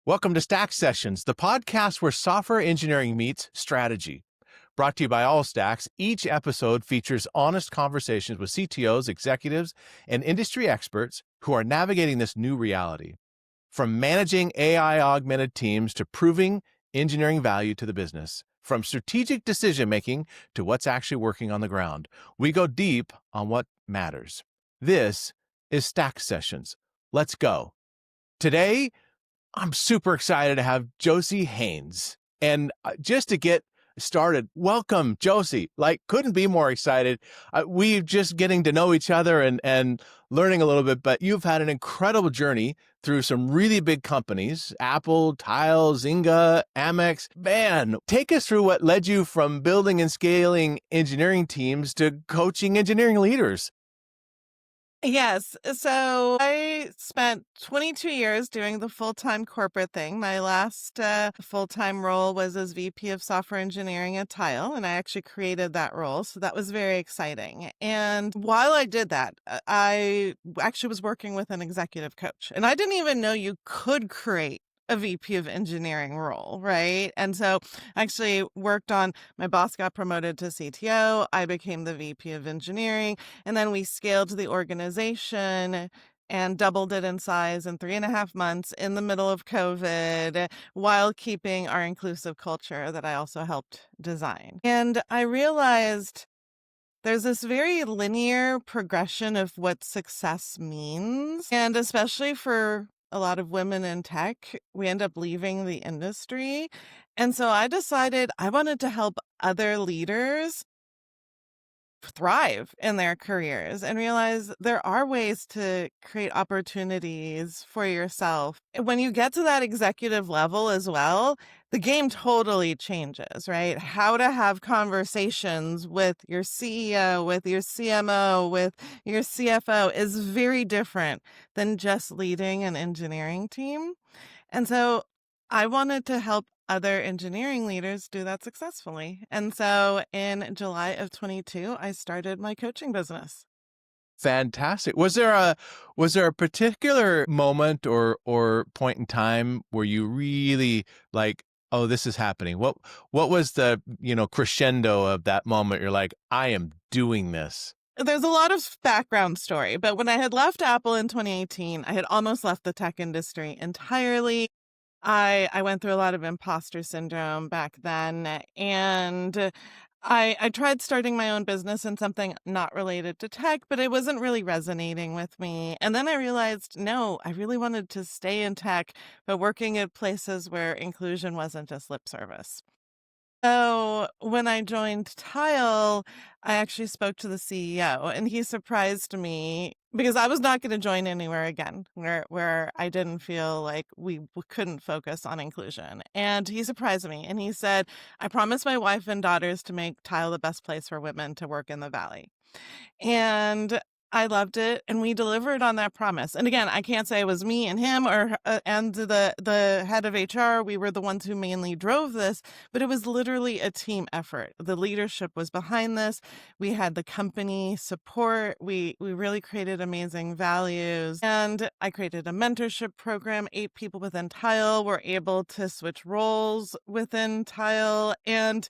Welcome to Stack Sessions, the podcast where software engineering meets strategy. Brought to you by All Stacks, each episode features honest conversations with CTOs, executives, and industry experts who are navigating this new reality. From managing AI-augmented teams to proving engineering value to the business, from strategic decision-making to what's actually working on the ground, we go deep on what matters. This is Stack Sessions. Let's go. Today, I'm super excited to have Josie Haines. And just to get started, welcome, Josie. Couldn't be more excited. We're just getting to know each other and learning a little bit, but you've had an incredible journey through some really big companies, Apple, Tile, Zynga, Amex. Man, take us through what led you from building and scaling engineering teams to coaching engineering leaders. Yes. So I spent 22 years doing the full-time corporate thing. My last full-time role was as VP of software engineering at Tile, and I actually created that role. So that was very exciting. And while I did that, I actually was working with an executive coach, and I didn't even know you could create a VP of engineering role, right? And so I actually worked on, my boss got promoted to CTO. I became the VP of engineering, and then we scaled the organization and doubled it in size in 3.5 months in the middle of COVID while keeping our inclusive culture that I also helped design. And I realized there's this very linear progression of what success means. And especially for a lot of women in tech, we end up leaving the industry. And so I decided I wanted to help other leaders thrive in their careers and realize there are ways to create opportunities for yourself. When you get to that executive level as well, the game totally changes, right? How to have conversations with your CEO, with your CMO, with your CFO is very different than just leading an engineering team. And so I wanted to help other engineering leaders do that successfully. And so in July of 22, I started my coaching business. Fantastic. Was there a particular moment or point in time where you really oh, this is happening? What was the, crescendo of that moment? You're like, I am doing this. There's a lot of background story, but when I had left Apple in 2018, I had almost left the tech industry entirely. I went through a lot of imposter syndrome back then, and I tried starting my own business in something not related to tech, but it wasn't really resonating with me. And then I realized, no, I really wanted to stay in tech, but working at places where inclusion wasn't just lip service. So when I joined Tile, I actually spoke to the CEO, and he surprised me because I was not going to join anywhere again where I didn't feel like we couldn't focus on inclusion. And he surprised me, and he said, I promised my wife and daughters to make Tile the best place for women to work in the Valley. And I loved it, and we delivered on that promise. And again, I can't say it was me and him or and the head of HR. We were the ones who mainly drove this, but it was literally a team effort. The leadership was behind this. We had the company support. We really created amazing values, and I created a mentorship program. 8 people within Tile were able to switch roles within Tile, and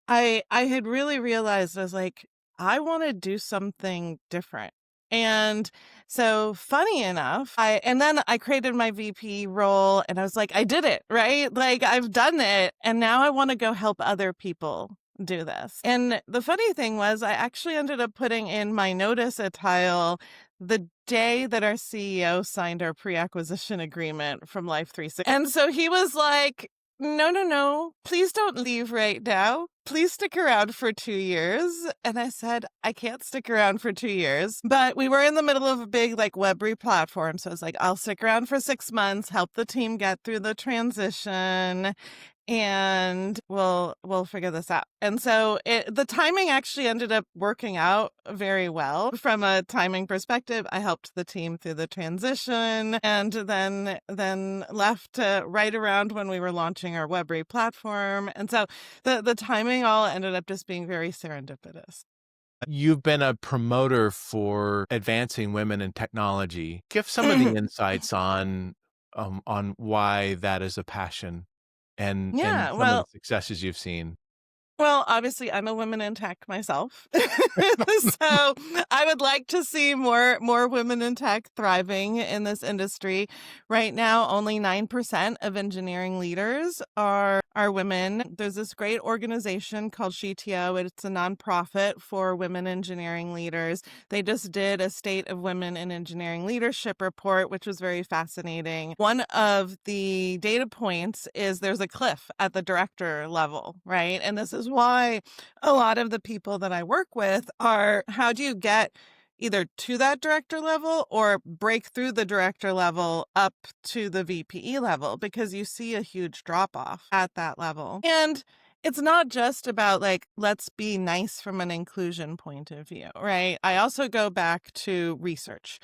I had really realized, I was like, I want to do something different. And so funny enough, and then I created my VP role, and I was like, I did it, right? Like, I've done it. And now I want to go help other people do this. And the funny thing was, I actually ended up putting in my notice at Tile the day that our CEO signed our pre-acquisition agreement from Life 360. And so he was like, no, please don't leave right now. Please stick around for 2 years. And I said, I can't stick around for 2 years. But we were in the middle of a big web re-platform. So I was like, I'll stick around for 6 months, help the team get through the transition, and we'll figure this out. And so the timing actually ended up working out very well. From a timing perspective, I helped the team through the transition, and then left right around when we were launching our web platform. And so the timing all ended up just being very serendipitous. You've been a promoter for advancing women in technology. Give some of the insights on on why that is a passion and Yeah, some of the well, successes you've seen. obviously, I'm a woman in tech myself. So, I would like to see more women in tech thriving in this industry. Right now, only 9% of engineering leaders are women. There's this great organization called SheTO. It's a nonprofit for women engineering leaders. They just did a State of Women in Engineering Leadership report, which was very fascinating. One of the data points is there's a cliff at the director level, right? And this is why a lot of the people that I work with are, how do you get either to that director level or break through the director level up to the VPE level? Because you see a huge drop off at that level. And it's not just about like, let's be nice from an inclusion point of view, right? I also go back to research.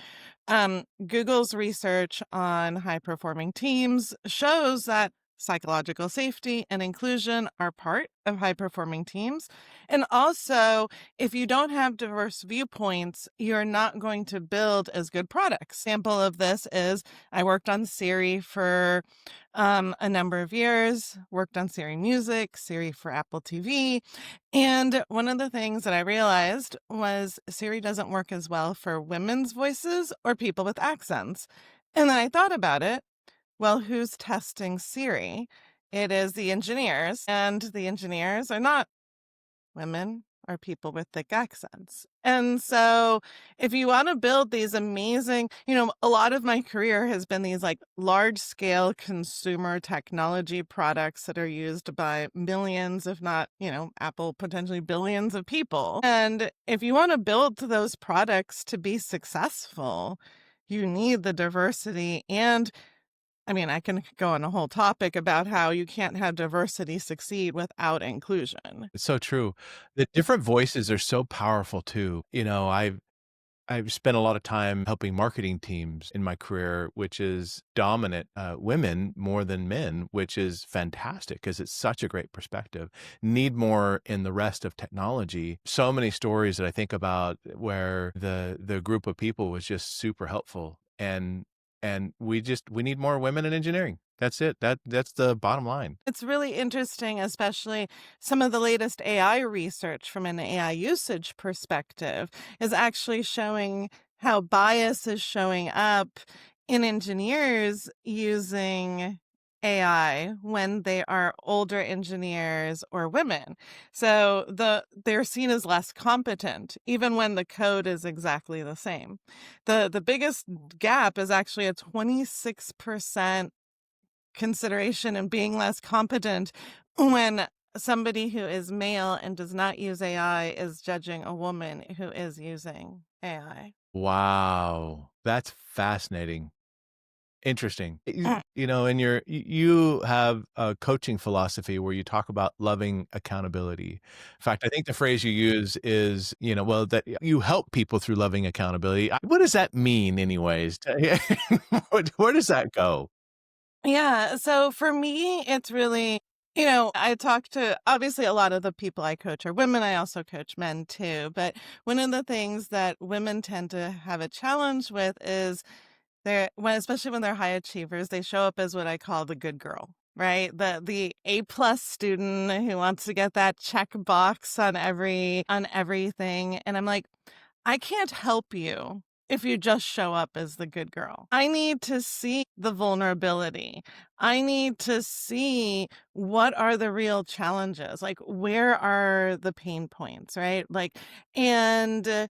Google's research on high performing teams shows that psychological safety and inclusion are part of high performing teams. And also, if you don't have diverse viewpoints, you're not going to build as good products. Example of this is I worked on Siri for a number of years, worked on Siri Music, Siri for Apple TV. And one of the things that I realized was Siri doesn't work as well for women's voices or people with accents. And then I thought about it. Well, who's testing Siri? It is the engineers, and the engineers are not women or people with thick accents. And so, if you want to build these amazing, a lot of my career has been these like large scale consumer technology products that are used by millions, if not, Apple potentially billions of people. And if you want to build those products to be successful, you need the diversity. And I mean, I can go on a whole topic about how you can't have diversity succeed without inclusion. It's so true. The different voices are so powerful too. I've spent a lot of time helping marketing teams in my career, which is dominant women more than men, which is fantastic because it's such a great perspective. Need more in the rest of technology. So many stories that I think about where the group of people was just super helpful, and we need more women in engineering. That's it. That's the bottom line. It's really interesting, especially some of the latest AI research from an AI usage perspective is actually showing how bias is showing up in engineers using AI when they are older engineers or women. So they're seen as less competent, even when the code is exactly the same. The biggest gap is actually a 26% consideration and being less competent when somebody who is male and does not use AI is judging a woman who is using AI. Wow, that's fascinating. Interesting. And you have a coaching philosophy where you talk about loving accountability. In fact, I think the phrase you use is, well, that you help people through loving accountability. What does that mean anyways? Where does that go? Yeah. So for me, it's really, I talk to obviously a lot of the people I coach are women. I also coach men too. But one of the things that women tend to have a challenge with is especially when they're high achievers, they show up as what I call the good girl, right? The A+ student who wants to get that check box on everything. And I'm like, I can't help you if you just show up as the good girl. I need to see the vulnerability. I need to see what are the real challenges. Like, where are the pain points, right? Like, and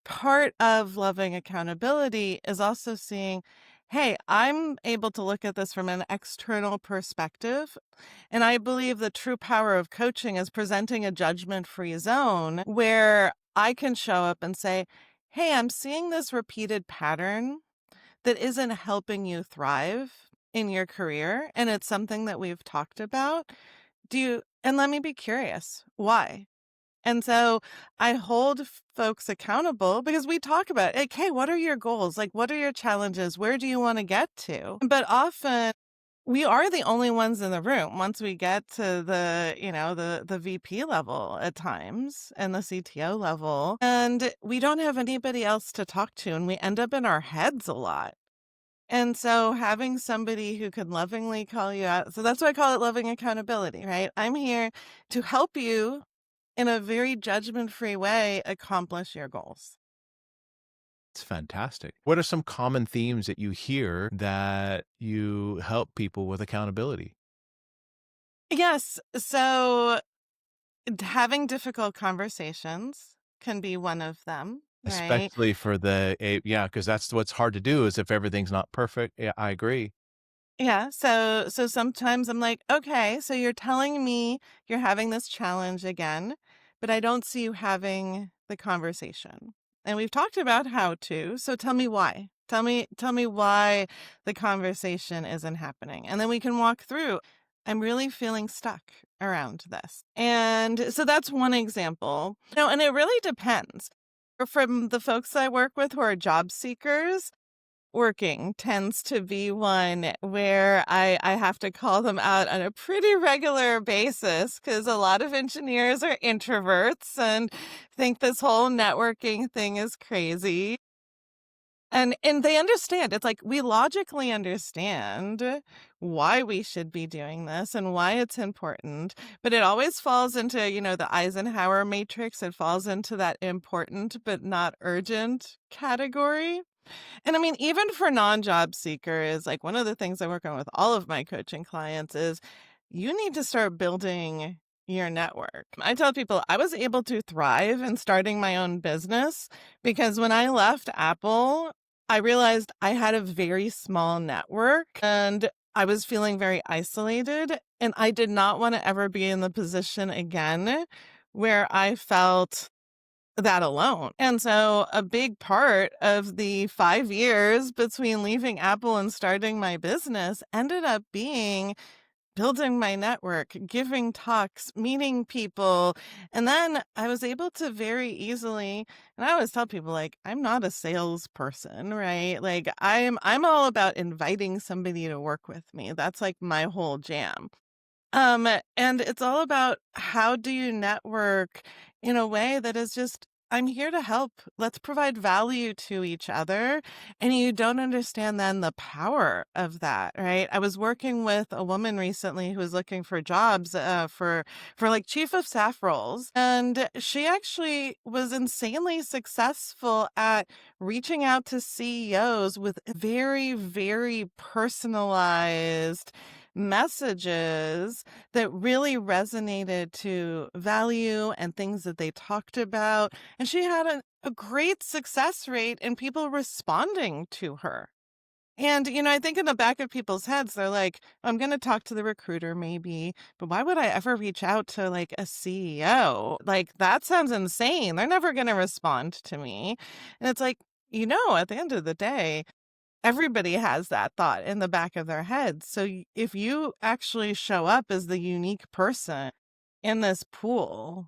part of loving accountability is also seeing, hey, I'm able to look at this from an external perspective. And I believe the true power of coaching is presenting a judgment free zone where I can show up and say, hey, I'm seeing this repeated pattern that isn't helping you thrive in your career. And it's something that we've talked about. And let me be curious, why? And so I hold folks accountable because we talk about, like, hey, what are your goals? Like, what are your challenges? Where do you want to get to? But often we are the only ones in the room once we get to the VP level at times and the CTO level. And we don't have anybody else to talk to. And we end up in our heads a lot. And so having somebody who can lovingly call you out, so that's why I call it loving accountability, right? I'm here to help you in a very judgment-free way accomplish your goals. It's fantastic. What are some common themes that you hear that you help people with accountability? Yes, so having difficult conversations can be one of them, right? Especially for yeah, because that's what's hard to do is if everything's not perfect. Yeah, I agree. Yeah, so sometimes I'm like, "Okay, so you're telling me you're having this challenge again, but I don't see you having the conversation. And we've talked about how to, so tell me why. Tell me why the conversation isn't happening." And then we can walk through. I'm really feeling stuck around this. And so that's one example. No, and it really depends. From the folks I work with who are job seekers, working tends to be one where I have to call them out on a pretty regular basis because a lot of engineers are introverts and think this whole networking thing is crazy. And they understand. It's like we logically understand why we should be doing this and why it's important, but it always falls into, the Eisenhower matrix. It falls into that important but not urgent category. And I mean, even for non-job seekers, like one of the things I work on with all of my coaching clients is you need to start building your network. I tell people I was able to thrive in starting my own business because when I left Apple, I realized I had a very small network and I was feeling very isolated. And I did not want to ever be in the position again where I felt that alone. And so a big part of the 5 years between leaving Apple and starting my business ended up being building my network, giving talks, meeting people. And then I was able to very easily, and I always tell people like I'm not a salesperson, right? Like I'm all about inviting somebody to work with me. That's like my whole jam. And it's all about how do you network in a way that is just, I'm here to help. Let's provide value to each other. And you don't understand then the power of that, right? I was working with a woman recently who was looking for jobs for like chief of staff roles. And she actually was insanely successful at reaching out to CEOs with very, very personalized messages that really resonated to value and things that they talked about. And she had a great success rate in people responding to her. And, I think in the back of people's heads, they're like, I'm going to talk to the recruiter maybe, but why would I ever reach out to like a CEO? Like, that sounds insane. They're never going to respond to me. And it's like, at the end of the day, everybody has that thought in the back of their head. So if you actually show up as the unique person in this pool,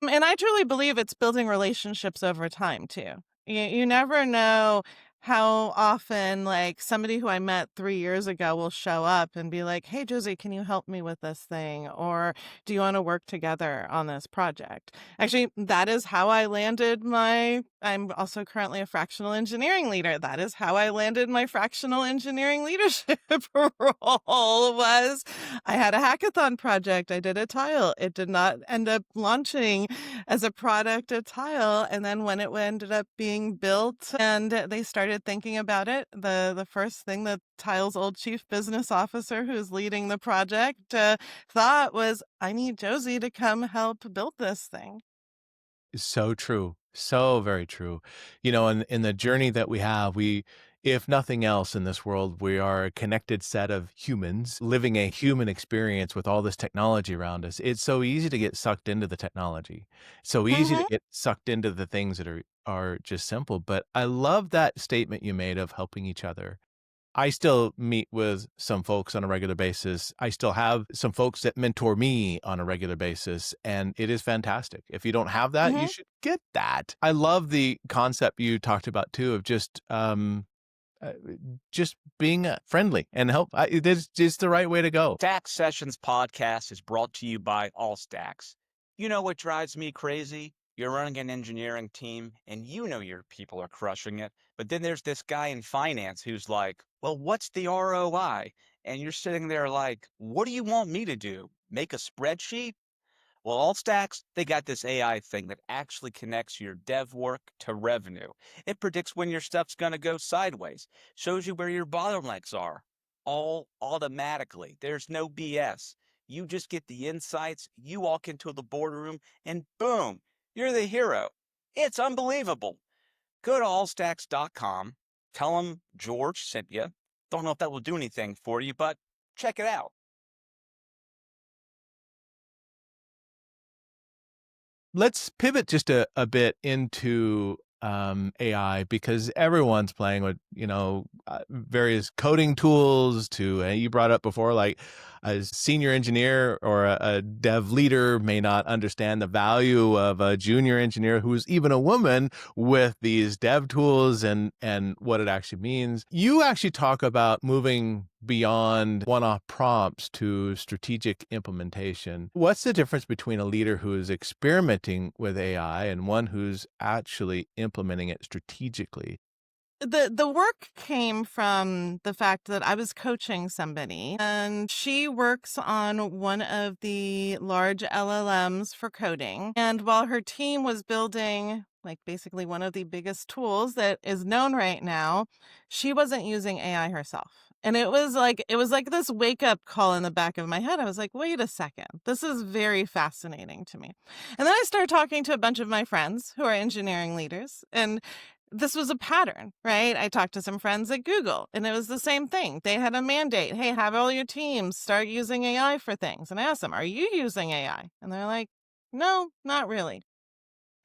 and I truly believe it's building relationships over time too. You never know how often like somebody who I met 3 years ago will show up and be like, "Hey, Josie, can you help me with this thing?" Or "Do you want to work together on this project?" Actually, that is how I landed I'm also currently a fractional engineering leader. That is how I landed my fractional engineering leadership role was I had a hackathon project. I did a tile. It did not end up launching as a product of tile. And then when it ended up being built and they started thinking about it, the first thing that Tile's old chief business officer who's leading the project thought was, I need Josie to come help build this thing. So true. So very true. In the journey that we have, if nothing else in this world, we are a connected set of humans living a human experience with all this technology around us. It's so easy to get sucked into the technology. So easy to Hmm. get sucked into the things that are just simple. But I love that statement you made of helping each other. I still meet with some folks on a regular basis. I still have some folks that mentor me on a regular basis, and it is fantastic. If you don't have that, you Hmm. should get that. I love the concept you talked about too of uh, just being friendly and help. It is just the right way to go. Stack Sessions podcast is brought to you by All Stacks. You know what drives me crazy? You're running an engineering team and you know your people are crushing it. But then there's this guy in finance who's like, well, what's the ROI? And you're sitting there like, what do you want me to do? Make a spreadsheet? Well, all stacks, they got this AI thing that actually connects your dev work to revenue. It predicts when your stuff's going to go sideways, shows you where your bottlenecks are, all automatically. There's no BS. You just get the insights, you walk into the boardroom, and boom, you're the hero. It's unbelievable. Go to allstacks.com, tell them George sent you. Don't know if that will do anything for you, but check it out. Let's pivot just a bit into AI, because everyone's playing with, various coding tools to, you brought up before, like a senior engineer or a dev leader may not understand the value of a junior engineer who's even a woman with these dev tools and what it actually means. You actually talk about moving beyond one-off prompts to strategic implementation. What's the difference between a leader who is experimenting with AI and one who's actually implementing it strategically? The work came from the fact that I was coaching somebody, and she works on one of the large LLMs for coding. And while her team was building like basically one of the biggest tools that is known right now, she wasn't using AI herself. And it was like this wake up call in the back of my head. I was like, wait a second. This is very fascinating to me. And then I started talking to a bunch of my friends who are engineering leaders, and this was a pattern, right? I talked to some friends at Google, and it was the same thing. They had a mandate. Hey, have all your teams start using AI for things. And I asked them, are you using AI? And they're like, no, not really.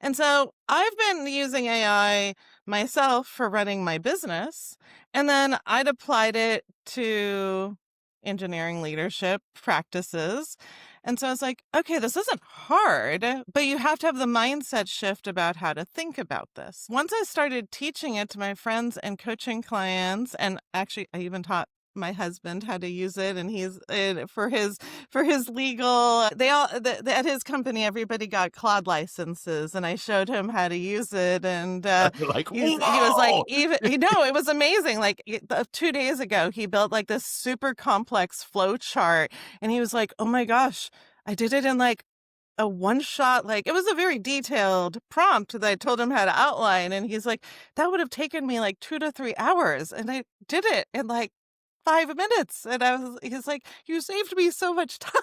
And so I've been using AI myself for running my business. And then I'd applied it to engineering leadership practices. And so it's like, okay, this isn't hard, but you have to have the mindset shift about how to think about this. Once I started teaching it to my friends and coaching clients, and actually I even taught my husband how to use it, and he's for his legal, at his company everybody got Claude licenses, and I showed him how to use it, and Like, he was like, whoa! even it was amazing. Like 2 days ago he built like this super complex flow chart, and he was like, oh my gosh, I did it in like a one shot. Like, it was a very detailed prompt that I told him how to outline, and he's like, that would have taken me like 2 to 3 hours, and I did it in like 5 minutes. And he's like, you saved me so much time.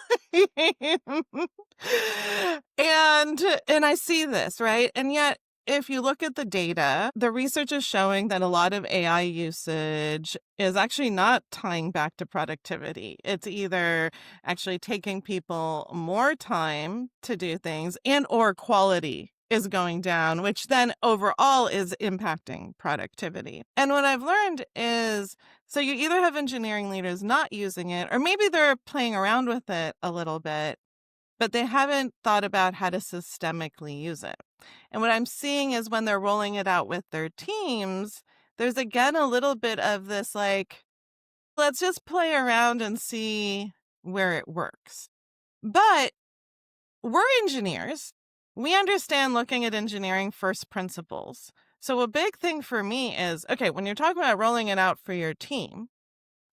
and I see this, right? And yet, if you look at the data, the research is showing that a lot of AI usage is actually not tying back to productivity. It's either actually taking people more time to do things, and or quality is going down, which then overall is impacting productivity. And what I've learned is, so you either have engineering leaders not using it, or maybe they're playing around with it a little bit, but they haven't thought about how to systemically use it. And what I'm seeing is when they're rolling it out with their teams, there's again a little bit of this like, let's just play around and see where it works. But we're engineers. We understand looking at engineering first principles. So a big thing for me is, okay, when you're talking about rolling it out for your team,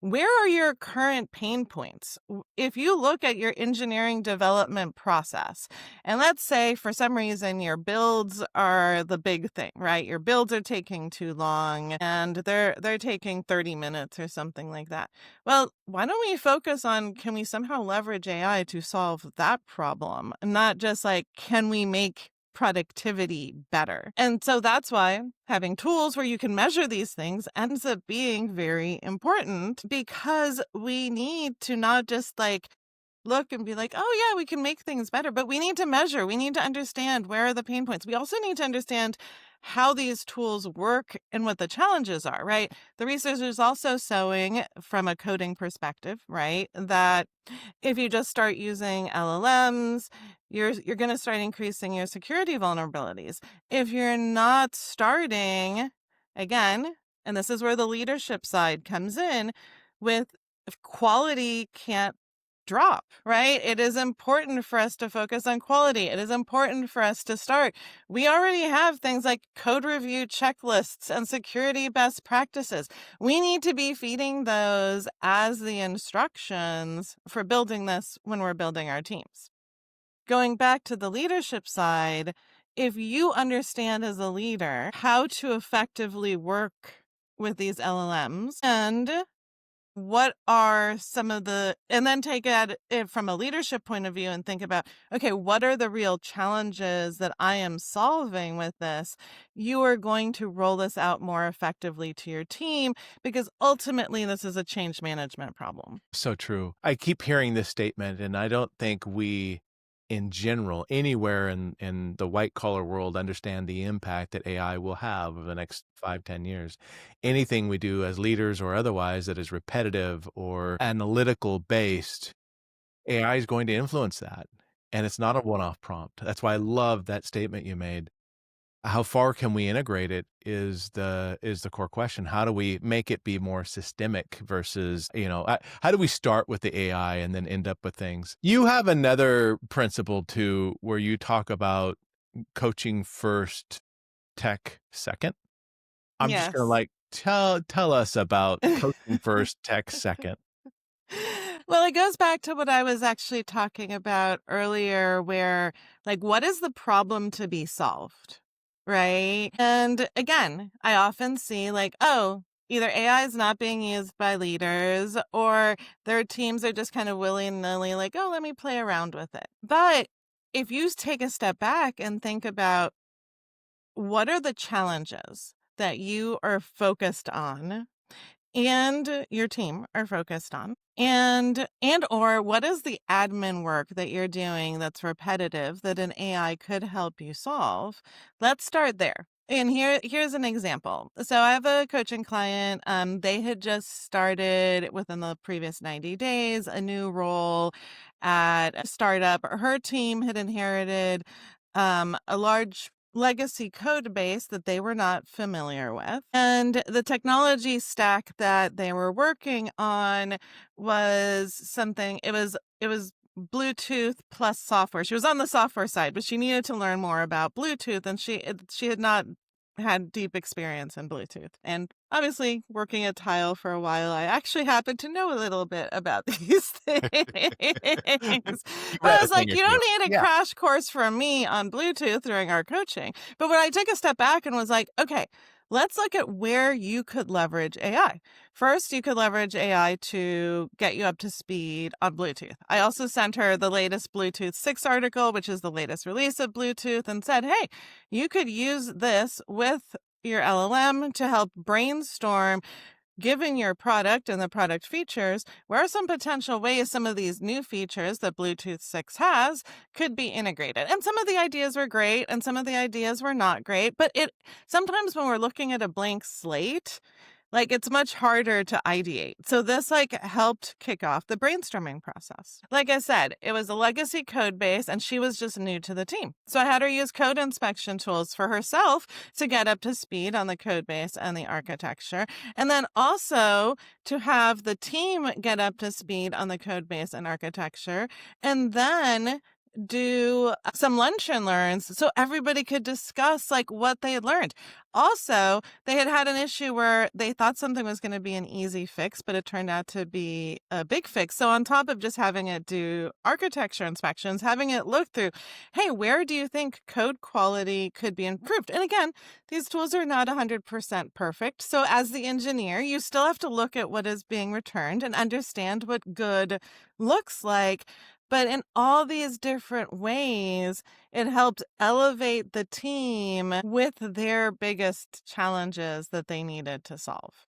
where are your current pain points? If you look at your engineering development process, and let's say for some reason your builds are the big thing, right? Your builds are taking too long and they're taking 30 minutes or something like that. Well, why don't we focus on, can we somehow leverage AI to solve that problem? Not just like, can we make productivity better? And so that's why having tools where you can measure these things ends up being very important, because we need to not just like look and be like, oh yeah, we can make things better, but we need to measure. We need to understand where are the pain points. We also need to understand how these tools work and what the challenges are, right? The research is also showing from a coding perspective, right, that if you just start using LLMs, you're going to start increasing your security vulnerabilities. If you're not starting, again, and this is where the leadership side comes in, with, if quality can't drop, right? It is important for us to focus on quality. It is important for us to start. We already have things like code review checklists and security best practices. We need to be feeding those as the instructions for building this when we're building our teams. Going back to the leadership side, if you understand as a leader how to effectively work with these LLMs and what are some of the, and then take it from a leadership point of view and think about, okay, what are the real challenges that I am solving with this? You are going to roll this out more effectively to your team because ultimately this is a change management problem. So true. I keep hearing this statement, and I don't think we, in general, anywhere in the white collar world, understand the impact that AI will have over the next 5, 10 years. Anything we do as leaders or otherwise that is repetitive or analytical based, AI is going to influence that. And it's not a one-off prompt. That's why I love that statement you made. How far can we integrate it is the core question. How do we make it be more systemic versus, how do we start with the AI and then end up with things? You have another principle too, where you talk about coaching first, tech second. I'm just gonna Yes. tell us about coaching first, tech second. Well, it goes back to what I was actually talking about earlier, where, like, what is the problem to be solved? Right. And again, I often see, like, oh, either AI is not being used by leaders or their teams are just kind of willy-nilly, like, oh, let me play around with it. But if you take a step back and think about what are the challenges that you are focused on and your team are focused on, and or what is the admin work that you're doing that's repetitive that an AI could help you solve? Let's start there. And here's an example. So I have a coaching client. They had just started within the previous 90 days a new role at a startup. Her team had inherited a large legacy code base that they were not familiar with. And the technology stack that they were working on was something, it was Bluetooth plus software. She was on the software side, but she needed to learn more about Bluetooth, and she had not had deep experience in Bluetooth. And obviously, working at Tile for a while, I actually happen to know a little bit about these things. You But I read a was thing like, or you two. don't need a Yeah. crash course from me on Bluetooth during our coaching. But when I took a step back and was like, okay, let's look at where you could leverage AI. First, you could leverage AI to get you up to speed on Bluetooth. I also sent her the latest Bluetooth 6 article, which is the latest release of Bluetooth, and said, hey, you could use this with your LLM to help brainstorm, given your product and the product features, where are some potential ways some of these new features that Bluetooth 6 has could be integrated. And some of the ideas were great and some of the ideas were not great, but it sometimes when we're looking at a blank slate, like it's much harder to ideate. So this like helped kick off the brainstorming process. Like I said, it was a legacy code base and she was just new to the team. So I had her use code inspection tools for herself to get up to speed on the code base and the architecture. And then also to have the team get up to speed on the code base and architecture. And then do some lunch and learns so everybody could discuss like what they had learned. Also, they had an issue where they thought something was going to be an easy fix, but it turned out to be a big fix. So on top of just having it do architecture inspections, having it look through, hey, where do you think code quality could be improved? And again, these tools are not 100% perfect. So as the engineer, you still have to look at what is being returned and understand what good looks like. But in all these different ways, it helped elevate the team with their biggest challenges that they needed to solve.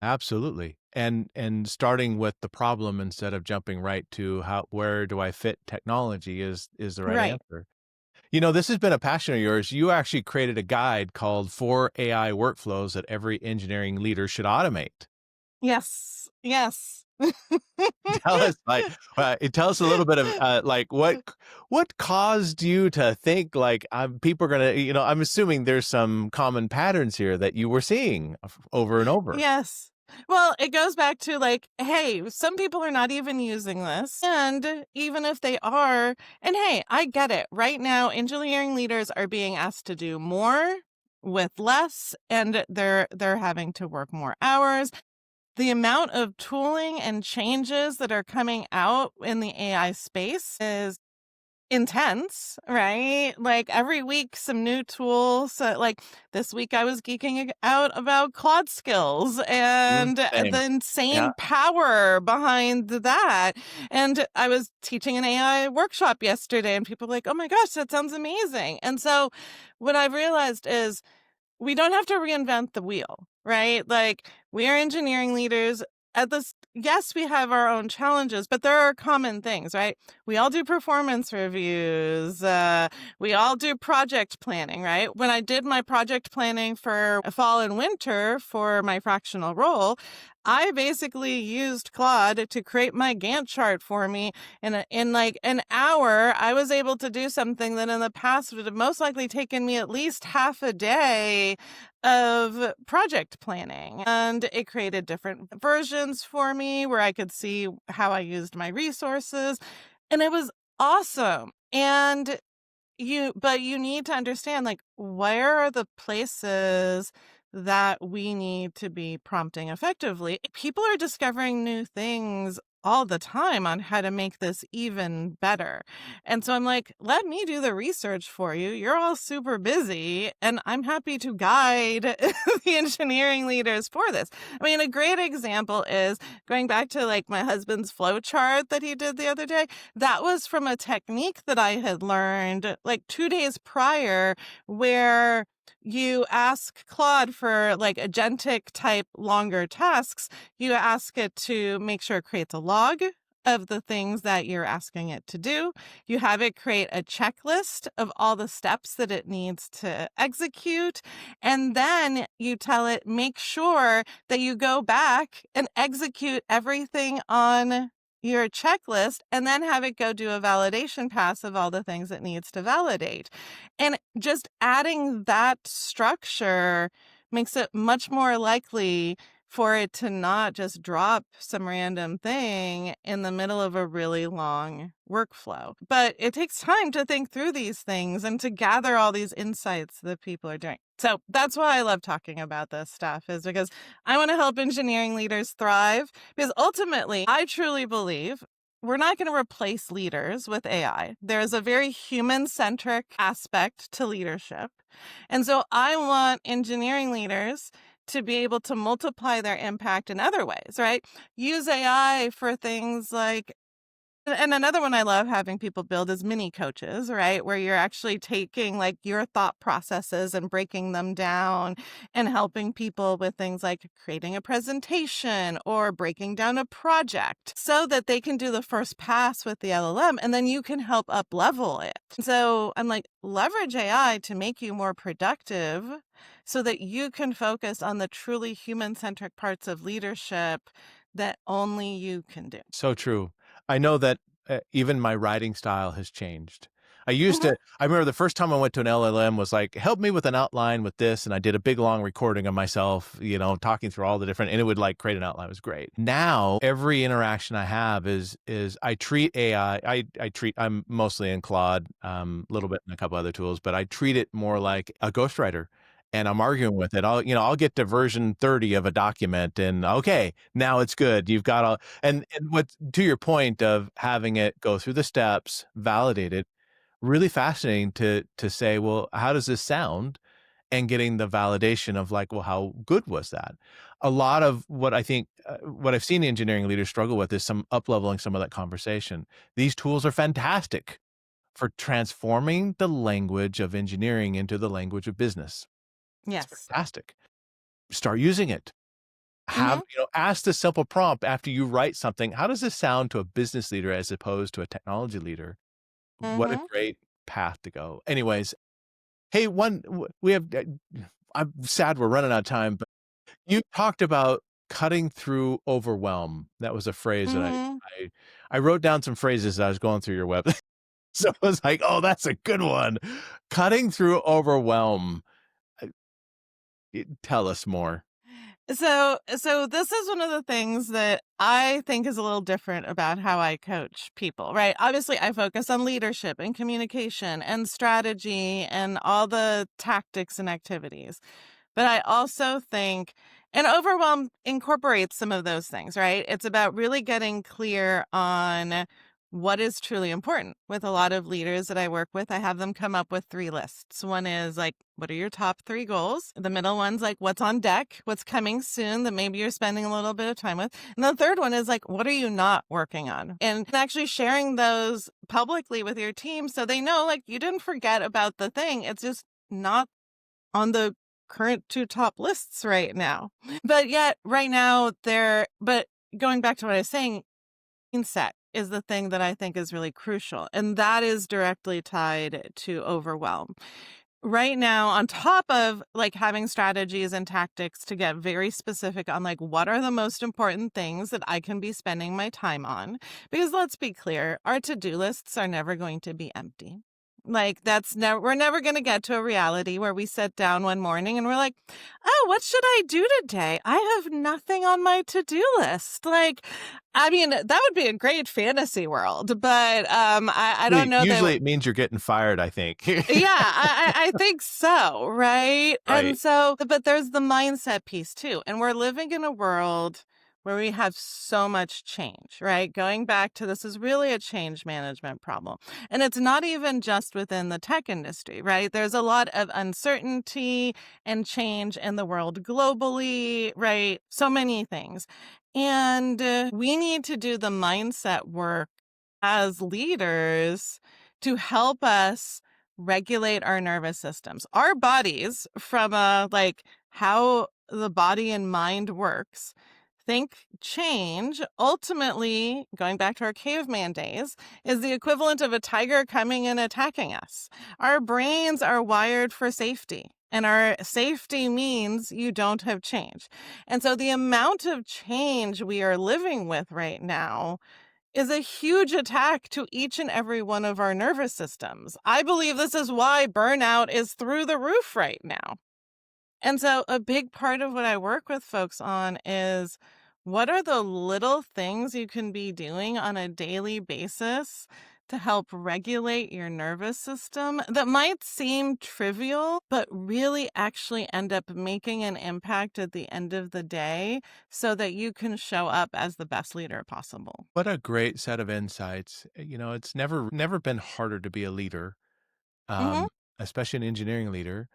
Absolutely. And starting with the problem instead of jumping right to where do I fit technology is the right Right. answer. This has been a passion of yours. You actually created a guide called 4 AI Workflows that every engineering leader should automate. Yes. Yes. Tell us tell us a little bit of like what caused you to think like people are gonna, I'm assuming there's some common patterns here that you were seeing over and over. Yes. Well, it goes back to like, hey, some people are not even using this. And even if they are, and hey, I get it. Right now, engineering leaders are being asked to do more with less, and they're having to work more hours. The amount of tooling and changes that are coming out in the AI space is intense, right? Like every week, some new tools. Like this week, I was geeking out about Claude skills and Same. the Yeah. insane power behind that. And I was teaching an AI workshop yesterday, and people were like, oh my gosh, that sounds amazing. And so what I've realized is we don't have to reinvent the wheel, right? Like we are engineering leaders. At this, yes, we have our own challenges, but there are common things, right? We all do performance reviews. We all do project planning, right? When I did my project planning for fall and winter for my fractional role, I basically used Claude to create my Gantt chart for me. In like an hour, I was able to do something that in the past would have most likely taken me at least half a day of project planning. And it created different versions for me where I could see how I used my resources. And it was awesome. And but you need to understand, like, where are the places that we need to be prompting effectively? People are discovering new things all the time on how to make this even better. And so I'm like, let me do the research for you. You're all super busy, and I'm happy to guide the engineering leaders for this. I mean, a great example is going back to like my husband's flow chart that he did the other day. That was from a technique that I had learned like 2 days prior, where you ask Claude for like agentic type longer tasks. You ask it to make sure it creates a log of the things that you're asking it to do. You have it create a checklist of all the steps that it needs to execute. And then you tell it, make sure that you go back and execute everything on your checklist, and then have it go do a validation pass of all the things it needs to validate. And just adding that structure makes it much more likely for it to not just drop some random thing in the middle of a really long workflow. But it takes time to think through these things and to gather all these insights that people are doing. So that's why I love talking about this stuff, is because I want to help engineering leaders thrive. Because ultimately, I truly believe we're not going to replace leaders with AI. There's a very human-centric aspect to leadership. And so I want engineering leaders to be able to multiply their impact in other ways, right? Use AI for things like, and another one I love having people build is mini coaches, right? Where you're actually taking like your thought processes and breaking them down and helping people with things like creating a presentation or breaking down a project so that they can do the first pass with the LLM, and then you can help up level it. So I'm like, leverage AI to make you more productive so that you can focus on the truly human-centric parts of leadership that only you can do. So true. I know that even my writing style has changed. Mhm. I remember the first time I went to an LLM was like, help me with an outline with this. And I did a big long recording of myself, talking through all the different, and it would like create an outline. It was great. Now, every interaction I have is I treat AI, I'm mostly in Claude, a little bit in a couple other tools, but I treat it more like a ghostwriter. And I'm arguing with it. I'll get to version 30 of a document and okay, now it's good. You've got all, and what, to your point of having it go through the steps, validate it, really fascinating to say, well, how does this sound? And getting the validation of like, well, how good was that? A lot of what I think, what I've seen engineering leaders struggle with is some up-leveling some of that conversation. These tools are fantastic for transforming the language of engineering into the language of business. It's Yes. fantastic. Start using it. Mhm. Ask the simple prompt after you write something. How does this sound to a business leader as opposed to a technology leader? What a Mhm. great path to go. Anyways, hey, we have, I'm sad we're running out of time, but you talked about cutting through overwhelm. That was a phrase that Mhm. I wrote down some phrases as I was going through your web. So I was like, oh, that's a good one. Cutting through overwhelm. Tell us more. So this is one of the things that I think is a little different about how I coach people, right? Obviously, I focus on leadership and communication and strategy and all the tactics and activities. But I also think, and overwhelm incorporates some of those things, right? It's about really getting clear on what is truly important. With a lot of leaders that I work with, I have them come up with 3 lists. One is like, what are your top 3 goals? The middle one's like, what's on deck? What's coming soon that maybe you're spending a little bit of time with? And the third one is like, what are you not working on? And actually sharing those publicly with your team so they know, like, you didn't forget about the thing. It's just not on the current 2 top lists right now. But yet, right now, but going back to what I was saying, mindset is the thing that I think is really crucial. And that is directly tied to overwhelm. Right now, on top of like having strategies and tactics to get very specific on like what are the most important things that I can be spending my time on, because let's be clear, our to-do lists are never going to be empty. Like we're never going to get to a reality where we sit down one morning and we're like, oh, what should I do today? I have nothing on my to-do list. Like, I mean, that would be a great fantasy world, but I don't know Usually that. it means you're getting fired, I think. Yeah, I think so, right? Right. And so, but there's the mindset piece too. And we're living in a world where we have so much change, right? Going back to this is really a change management problem. And it's not even just within the tech industry, right? There's a lot of uncertainty and change in the world globally, right? So many things. And we need to do the mindset work as leaders to help us regulate our nervous systems. Our bodies, from like how the body and mind works, think change, ultimately, going back to our caveman days, is the equivalent of a tiger coming and attacking us. Our brains are wired for safety. And our safety means you don't have change. And so the amount of change we are living with right now is a huge attack to each and every one of our nervous systems. I believe this is why burnout is through the roof right now. And so a big part of what I work with folks on is what are the little things you can be doing on a daily basis to help regulate your nervous system that might seem trivial, but really actually end up making an impact at the end of the day so that you can show up as the best leader possible. What a great set of insights. It's never been harder to be a leader, Hmm. um, especially an engineering leader,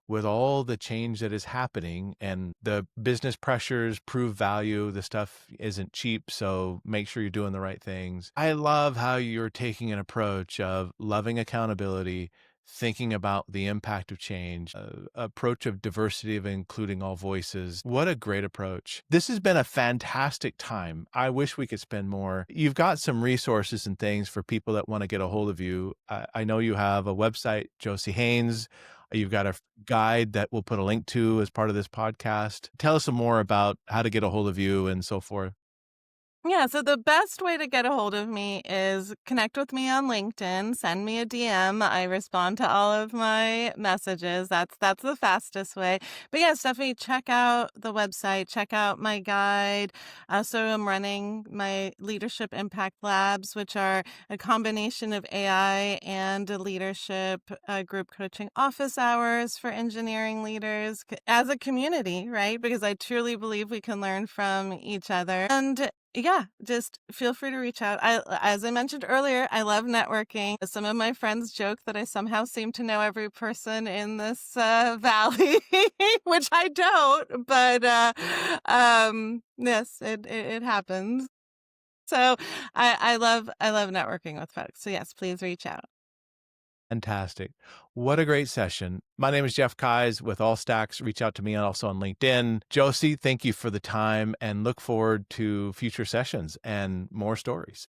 with all the change that is happening and the business pressures prove value. The stuff isn't cheap, so make sure you're doing the right things. I love how you're taking an approach of loving accountability, thinking about the impact of change, approach of diversity of including all voices. What a great approach. This has been a fantastic time. I wish we could spend more. You've got some resources and things for people that want to get a hold of you. I know you have a website, Josie Haines. You've got a guide that we'll put a link to as part of this podcast. Tell us some more about how to get a hold of you and so forth. Yeah, so the best way to get a hold of me is connect with me on LinkedIn, send me a DM. I respond to all of my messages. That's the fastest way. But yeah, Stephanie, check out the website, check out my guide. So I'm running my Leadership Impact Labs, which are a combination of AI and a leadership group coaching office hours for engineering leaders as a community, right? Because I truly believe we can learn from each other. And yeah, just feel free to reach out. As I mentioned earlier, I love networking. Some of my friends joke that I somehow seem to know every person in this valley, which I don't. But yes, it happens. So I love networking with folks. So yes, please reach out. Fantastic. What a great session. My name is Jeff Keyes with All Stacks. Reach out to me also on LinkedIn. Josie, thank you for the time and look forward to future sessions and more stories.